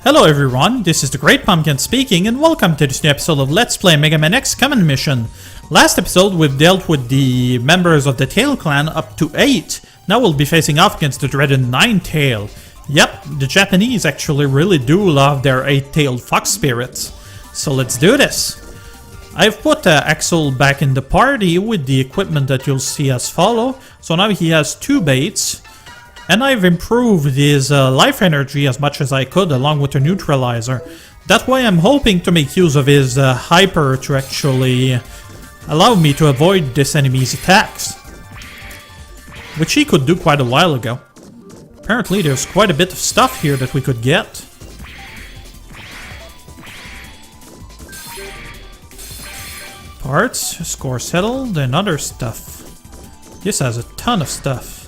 Hello everyone, this is the Great Pumpkin speaking and welcome to this new episode of Let's Play Megaman X Command Mission. Last episode we've dealt with the members of the Tail clan up to 8. Now we'll be facing off against the dreaded Ninetail. Yep, the Japanese actually really do love their 8-tailed fox spirits. So let's do this. I've put Axel back in the party with the equipment that you'll see us follow. So now he has 2 baits. And I've improved his life energy as much as I could along with the neutralizer. That way I'm hoping to make use of his hyper to actually allow me to avoid this enemy's attacks. Which he could do quite a while ago. Apparently there's quite a bit of stuff here that we could get. Parts, score settled, and other stuff. This has a ton of stuff.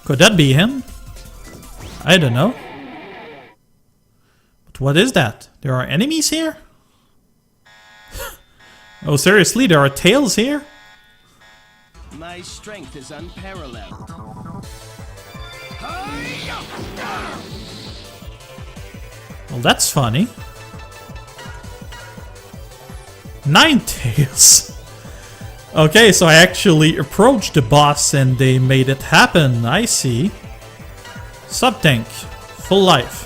Could that be him? I don't know. But what is that? There are enemies here? Oh seriously, there are tails here? My strength is unparalleled. Well, that's funny. Ninetails. Okay, so I actually approached the boss and they made it happen. I see. Sub-tank. Full life.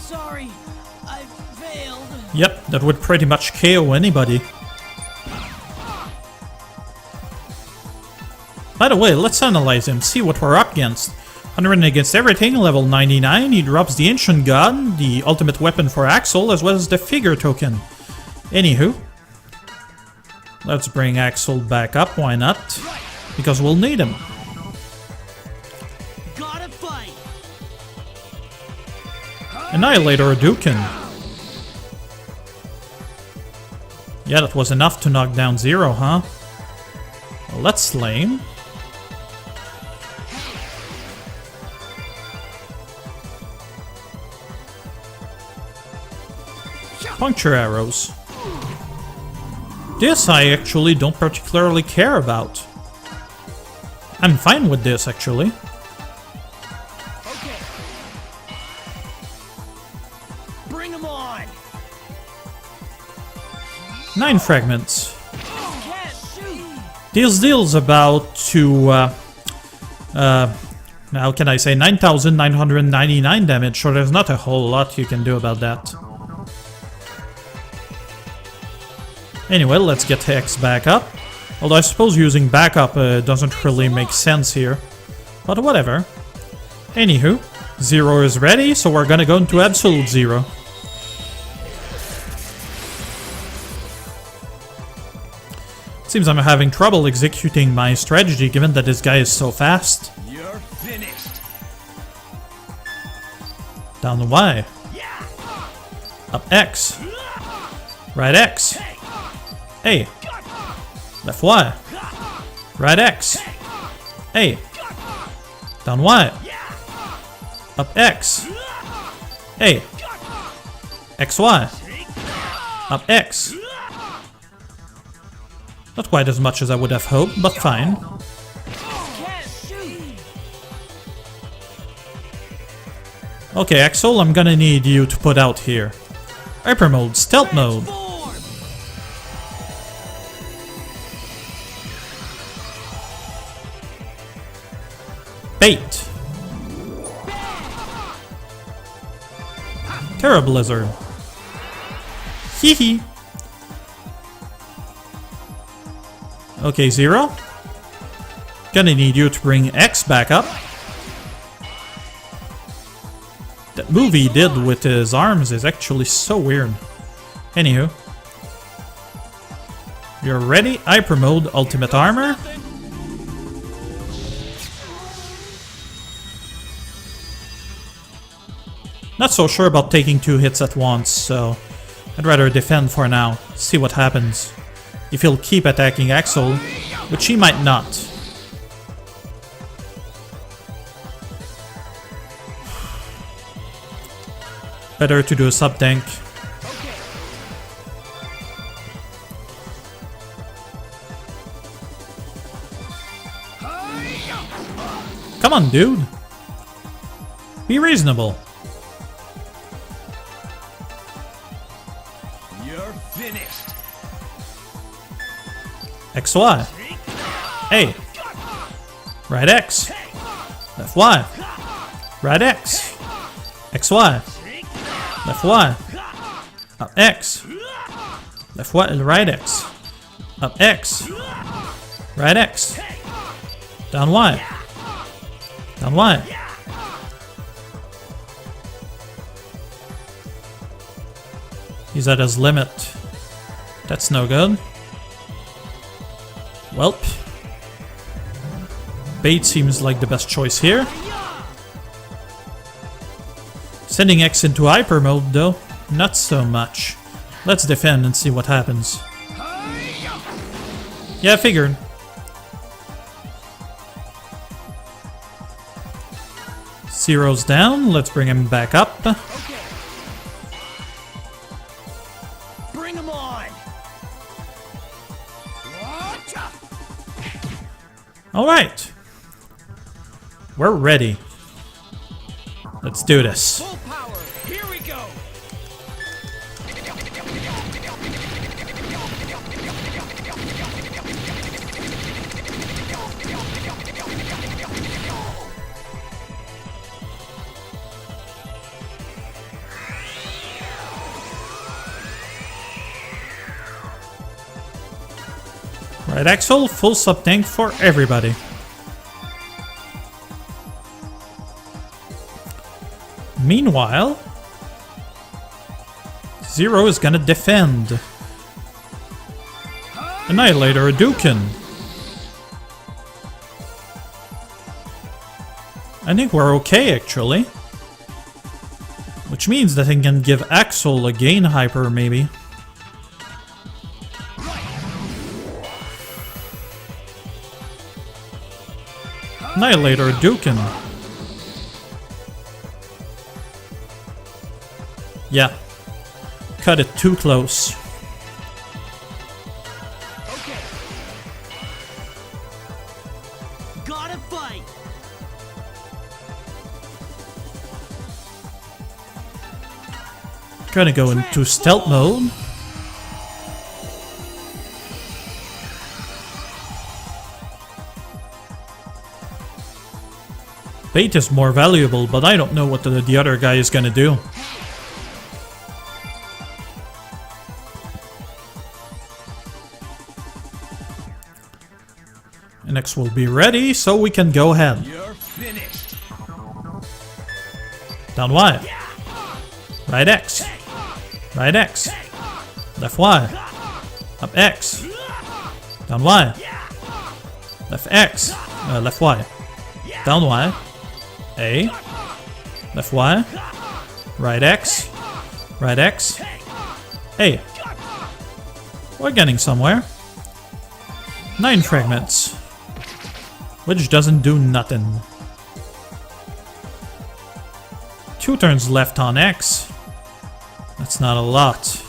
Sorry, I failed. Yep, that would pretty much KO anybody. By the way, let's analyze him, see what we're up against. 100 against everything, level 99, he drops the Ancient God, the ultimate weapon for Axel, as well as the figure token. Anywho, let's bring Axel back up, why not? Because we'll need him. Gotta fight. Annihilator Dukin. Yeah, that was enough to knock down Zero, huh? Well, let's slay him. Puncture arrows. This I actually don't particularly care about. I'm fine with this actually. Okay. Bring 'em on. 9 fragments. Can't shoot. This deals about to how can I say 9,999 damage, so there's not a whole lot you can do about that. Anyway, let's get X back up. Although I suppose using backup doesn't really make sense here. But whatever. Anywho, Zero is ready, so we're gonna go into Absolute Zero. Seems I'm having trouble executing my strategy given that this guy is so fast. You're finished. Down the Y. Up X. Right X. A. Left Y. Right X. A. Down Y. Up X. A. XY. Up X. Not quite as much as I would have hoped, but fine. Okay, Axel, I'm gonna need you to put out here. Hyper mode, stealth mode. Bait. Terra Blizzard. Hee hee. Okay, Zero. Gonna need you to bring X back up. That move he did with his arms is actually so weird. Anywho. You're ready. Hyper mode, ultimate armor. Not so sure about taking 2 hits at once, so I'd rather defend for now, see what happens. If he'll keep attacking Axel, which he might not. Better to do a sub-tank. Come on, dude. Be reasonable. You're finished. XY. A. Right X. Left Y. Right X. XY. Left Y. Up X. Left Y. Right X. Up X. Right X. Down Y. Down Y. He's at his limit. That's no good. Welp. Bait seems like the best choice here. Sending X into hyper mode though, not so much. Let's defend and see what happens. Yeah, I figured. Zero's down, let's bring him back up. Okay. Bring him on. Alright. We're ready. Let's do this. Full power. Here we go. Right Axel, full sub tank for everybody. Meanwhile, Zero is gonna defend. Annihilator Hadouken. I think we're okay actually. Which means that I can give Axel a gain hyper maybe. Annihilator Hadouken. Yeah. Cut it too close. Okay. Gotta fight. Gonna go into stealth mode. Bait is more valuable, but I don't know what the other guy is gonna do. Next will be ready, so we can go ahead. You're finished. Down Y. Right X. Right X. Left Y. Up X. Down Y. Left X. Left Y. Down Y. A. Left Y. Right X. Right X. A. We're getting somewhere. 9 fragments. Which doesn't do nothing. 2 turns left on X. That's not a lot.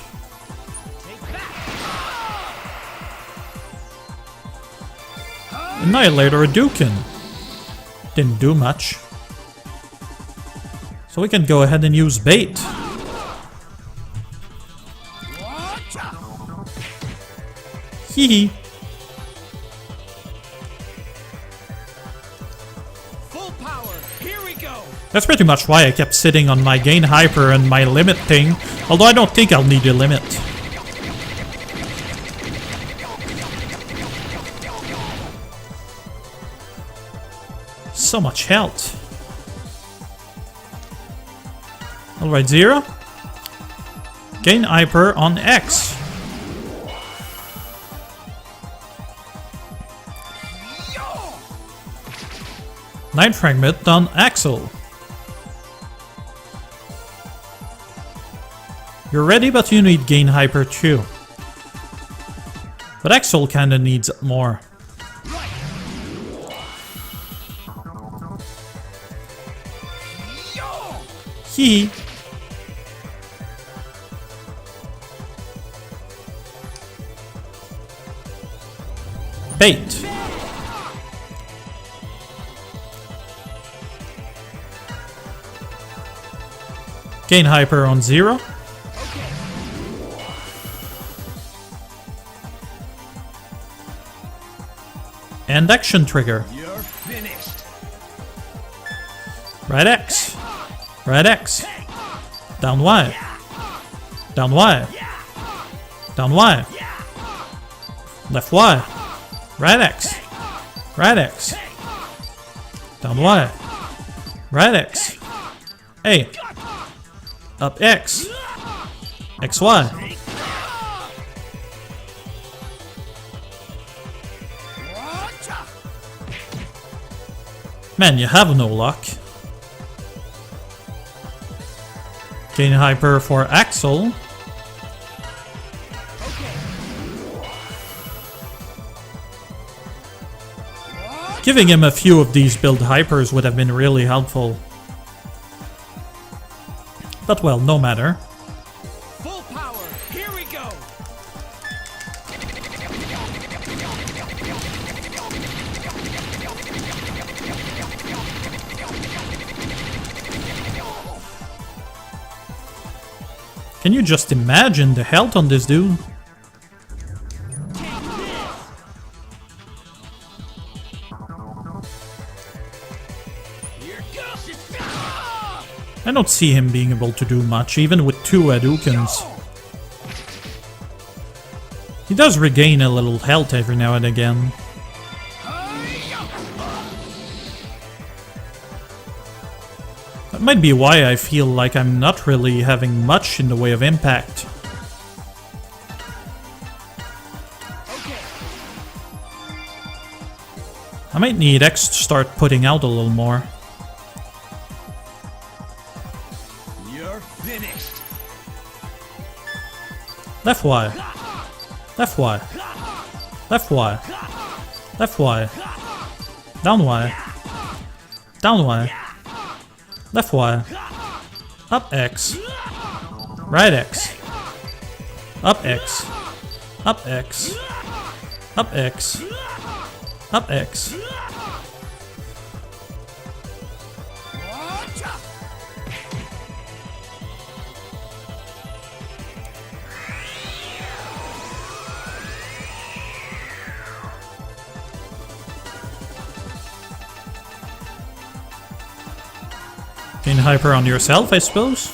Annihilator Hadouken. Didn't do much. So we can go ahead and use bait. Hee hee. Full power. Here we go. That's pretty much why I kept sitting on my gain hyper and my limit thing. Although I don't think I'll need a limit. So much health. Alright, Zero. Gain hyper on X. Night fragment on Axel. You're ready, but you need gain hyper too. But Axel kinda needs more. Hee. Bait. Gain hyper on 0. And action trigger. You're finished. Right X. Right X. Down Y. Down Y. Down Y. Left Y. Right X. Right X. Down Y. Right X. A. Up X. XY. Man, you have no luck. Gain hyper for Axel. Giving him a few of these build hypers would have been really helpful. But well, no matter. Full power. Here we go. Can you just imagine the health on this dude? I don't see him being able to do much, even with 2 Hadoukens. He does regain a little health every now and again. That might be why I feel like I'm not really having much in the way of impact. I might need X to start putting out a little more. Finished. Left Y. Left Y. Left Y. Left Y. Down Y. Down Y. Left Y. Up X. Right X. Up X. Up X. Up X. Up X. Gain hyper on yourself, I suppose?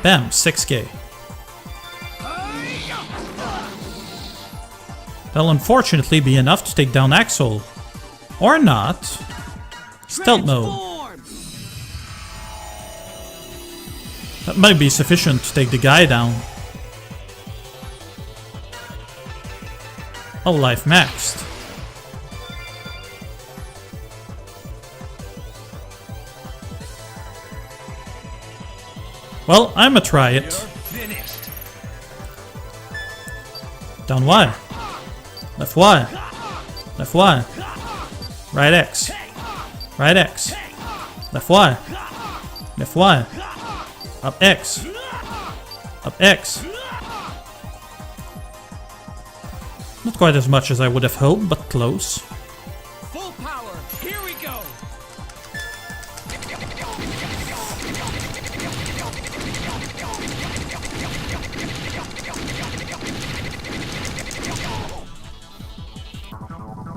Bam, 6k. That'll unfortunately be enough to take down Axel. Or not. Stealth mode. That might be sufficient to take the guy down. Oh, life maxed. Well, I'ma try it. Down Y. Left Y. Left Y. Right X. Right X. Left Y. Left Y. Up X. Up X. Not quite as much as I would have hoped, but close. Full power. Here we go.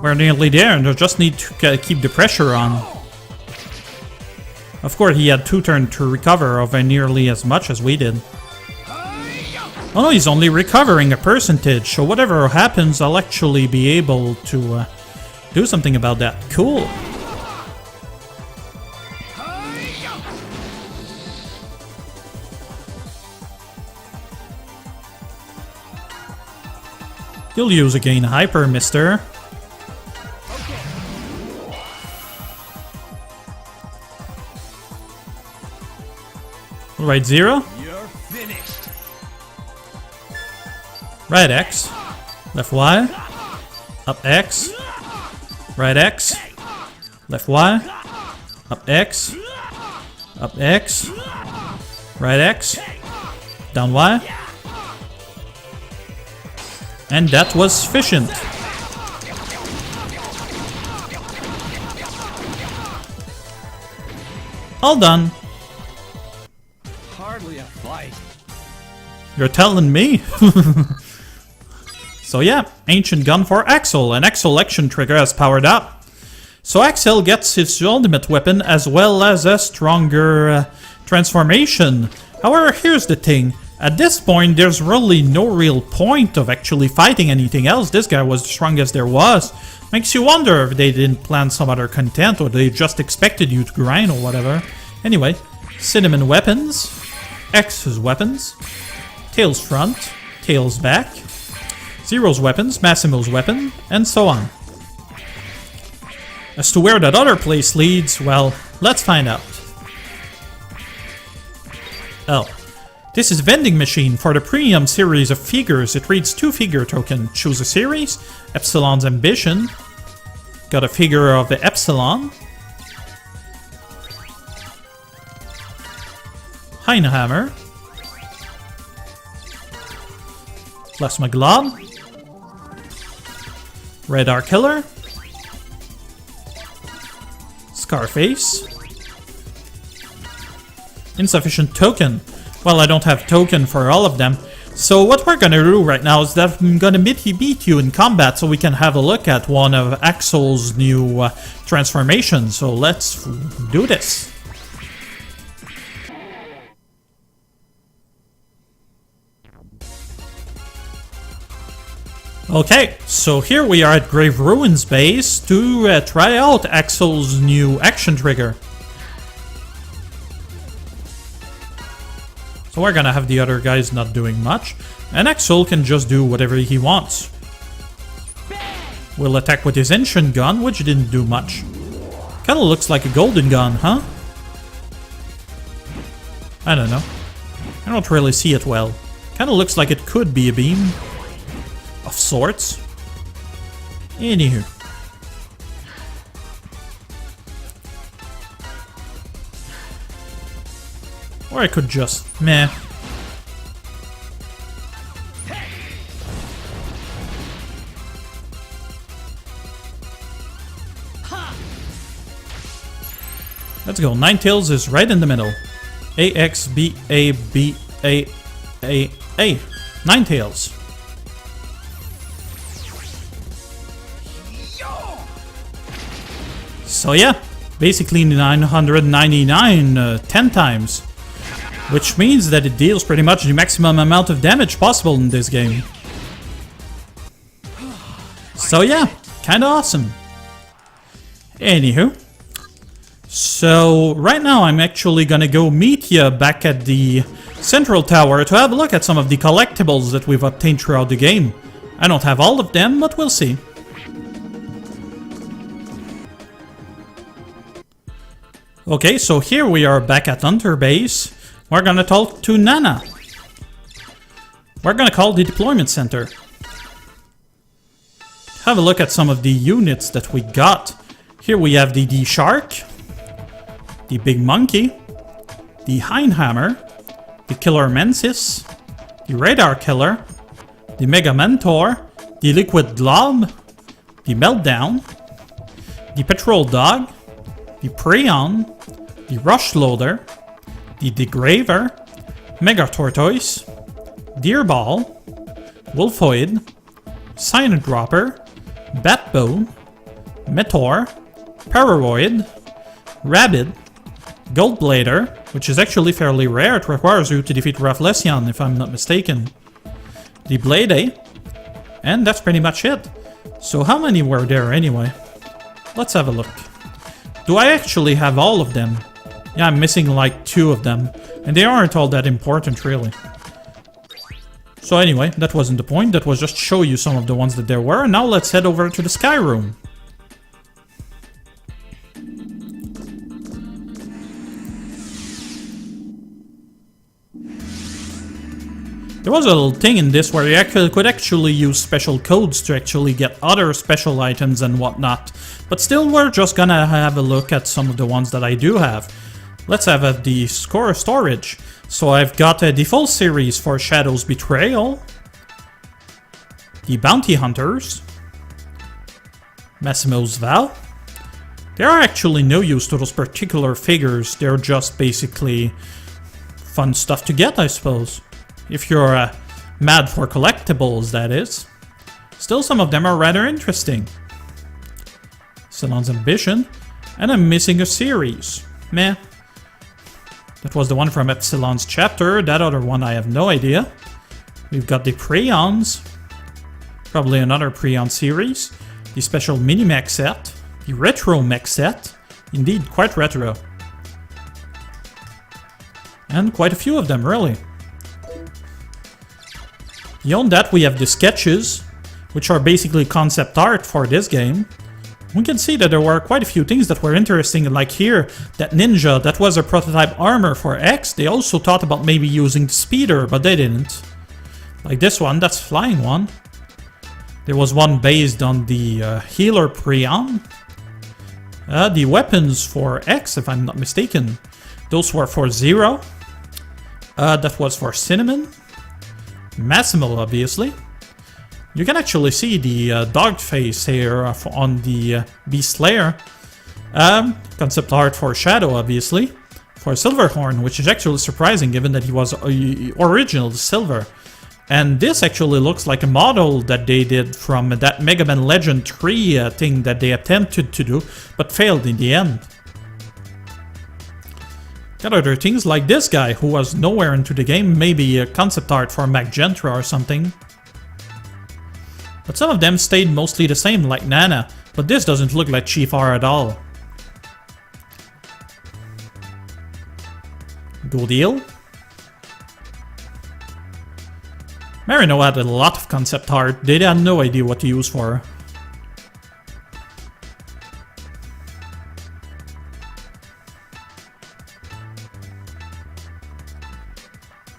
We're nearly there, and I just need to keep the pressure on. Of course, he had 2 turns to recover of nearly as much as we did. Oh no, he's only recovering a percentage, so whatever happens, I'll actually be able to do something about that. Cool. You'll use again hyper, mister. Right 0. You're finished. Right X. Left Y. Up X. Right X. Left Y. Up X. Up X. Right X. Down Y. And that was sufficient. All done. Hardly a fight. You're telling me? So yeah, ancient gun for Axel. An Axel action trigger has powered up. So Axel gets his ultimate weapon as well as a stronger transformation. However, here's the thing. At this point, there's really no real point of actually fighting anything else. This guy was the strongest there was. Makes you wonder if they didn't plan some other content or they just expected you to grind or whatever. Anyway, Cinnamon weapons, X's weapons, Tails front, Tails back, Zero's weapons, Massimo's weapon, and so on. As to where that other place leads, well, let's find out. Oh. This is vending machine for the premium series of figures. It reads 2 figure token. Choose a series. Epsilon's Ambition. Got a figure of the Epsilon. Heinehammer. Plasma Glob. Radar Killer. Scarface. Insufficient token. Well, I don't have token for all of them. So what we're gonna do right now is that I'm gonna beat you in combat so we can have a look at one of Axel's new transformations. So let's do this. Okay, so here we are at Grave Ruins base to try out Axel's new action trigger. So we're gonna have the other guys not doing much, and Axel can just do whatever he wants. We'll attack with his ancient gun, which didn't do much. Kinda looks like a golden gun, huh? I don't know. I don't really see it well. Kinda looks like it could be a beam. Of sorts. Anywho. Or I could just... meh. Let's go. Ninetails is right in the middle. A, X, B, A, B, A, A, A. Ninetails. So yeah, basically 999 10 times. Which means that it deals pretty much the maximum amount of damage possible in this game. So yeah, kinda awesome. Anywho. So right now I'm actually gonna go meet ya back at the Central Tower to have a look at some of the collectibles that we've obtained throughout the game. I don't have all of them, but we'll see. Okay, so here we are back at Hunter Base. We're gonna talk to Nana. We're gonna call the deployment center. Have a look at some of the units that we got. Here we have the D-Shark, the Big Monkey, the Heinehammer, the Killer Mensis, the Radar Killer, the Mega Mentor, the Liquid Glob, the Meltdown, the Patrol Dog, the Preon, the Rush Loader, the Degraver, Mega Tortoise, Deerball, Wolfoid, Cyanodropper, Batbone, Meteor, Pararoid, Rabbit, Goldblader, which is actually fairly rare, it requires you to defeat Rafflesian if I'm not mistaken, the Blade A, and that's pretty much it. So how many were there anyway? Let's have a look. Do I actually have all of them? Yeah, I'm missing like 2 of them, and they aren't all that important really. So anyway, that wasn't the point, that was just to show you some of the ones that there were, and now let's head over to the Sky Room. There was a little thing in this where you could actually use special codes to actually get other special items and whatnot. But still, we're just gonna have a look at some of the ones that I do have. Let's have the storage. So I've got the full series for Shadow's Betrayal, the Bounty Hunters, Massimo's Vow, There are actually no use to those particular figures. They're just basically fun stuff to get, I suppose. If you're mad for collectibles, that is. Still, some of them are rather interesting. Salon's Ambition. And I'm missing a series. Meh. That was the one from Epsilon's chapter. That other one, I have no idea. We've got the Prions. Probably another Prion series. The special mini-mech set. The retro mech set. Indeed, quite retro. And quite a few of them, really. Beyond that, we have the sketches, which are basically concept art for this game. We can see that there were quite a few things that were interesting, like here, that ninja, that was a prototype armor for X. They also thought about maybe using the speeder, but they didn't. Like this one, that's flying one. There was one based on the healer Prion. The weapons for X, if I'm not mistaken, those were for Zero. That was for Cinnamon. Massimo, obviously. You can actually see the dog face here on the Beast Slayer. Concept art for Shadow, obviously. For Silverhorn, which is actually surprising given that he was original Silver. And this actually looks like a model that they did from that Megaman Legend 3 thing that they attempted to do, but failed in the end. Got other things like this guy, who was nowhere into the game, maybe a concept art for Magenta or something. But some of them stayed mostly the same, like Nana, but this doesn't look like Chief R at all. Good deal. Marino had a lot of concept art, they had no idea what to use for her.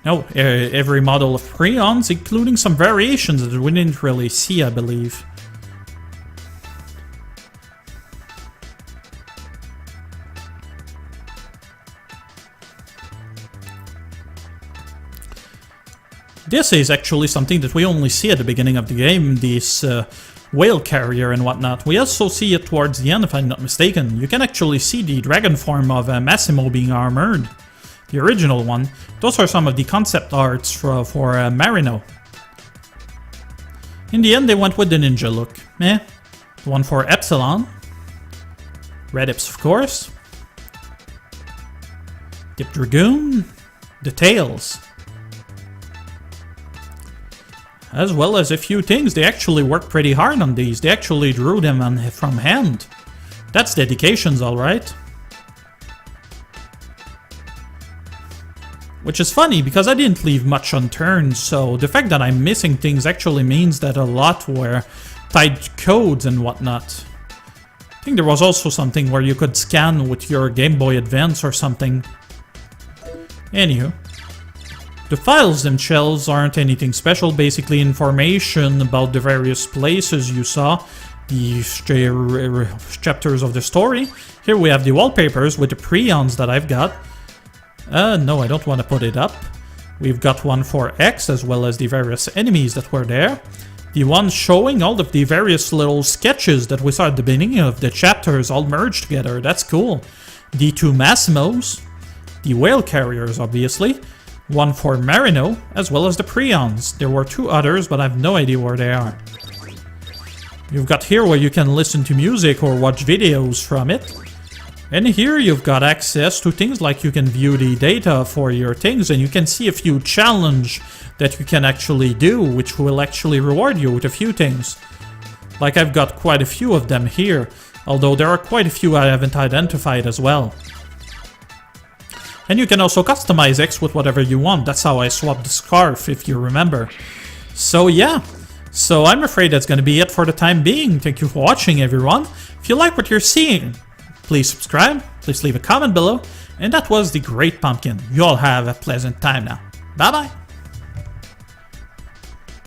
No, every model of Prions, including some variations that we didn't really see, I believe. This is actually something that we only see at the beginning of the game, this whale carrier and whatnot. We also see it towards the end, if I'm not mistaken. You can actually see the dragon form of Massimo being armored. The original one. Those are some of the concept arts for Marino. In the end, they went with the ninja look. The one for Epsilon. Red Ips, of course. Dip Dragoon. The Tails. As well as a few things. They actually worked pretty hard on these. They actually drew them from hand. That's dedications, alright. Which is funny, because I didn't leave much unturned, so the fact that I'm missing things actually means that a lot were tied to codes and whatnot. I think there was also something where you could scan with your Game Boy Advance or something. Anywho. The files themselves aren't anything special, basically information about the various places you saw, the chapters of the story. Here we have the wallpapers with the Prions that I've got. No, I don't want to put it up. We've got one for X, as well as the various enemies that were there. The one showing all of the various little sketches that we saw at the beginning of the chapters all merged together. That's cool. The two Massimos. The whale carriers, obviously. One for Marino, as well as the Prions. There were two others, but I have no idea where they are. You've got here where you can listen to music or watch videos from it. And here you've got access to things like you can view the data for your things, and you can see a few challenges that you can actually do, which will actually reward you with a few things. Like I've got quite a few of them here, although there are quite a few I haven't identified as well. And you can also customize X with whatever you want. That's how I swapped the scarf, if you remember. So yeah. So I'm afraid that's going to be it for the time being. Thank you for watching, everyone. If you like what you're seeing, please subscribe, please leave a comment below. And that was the Great Pumpkin. You all have a pleasant time now. Bye bye.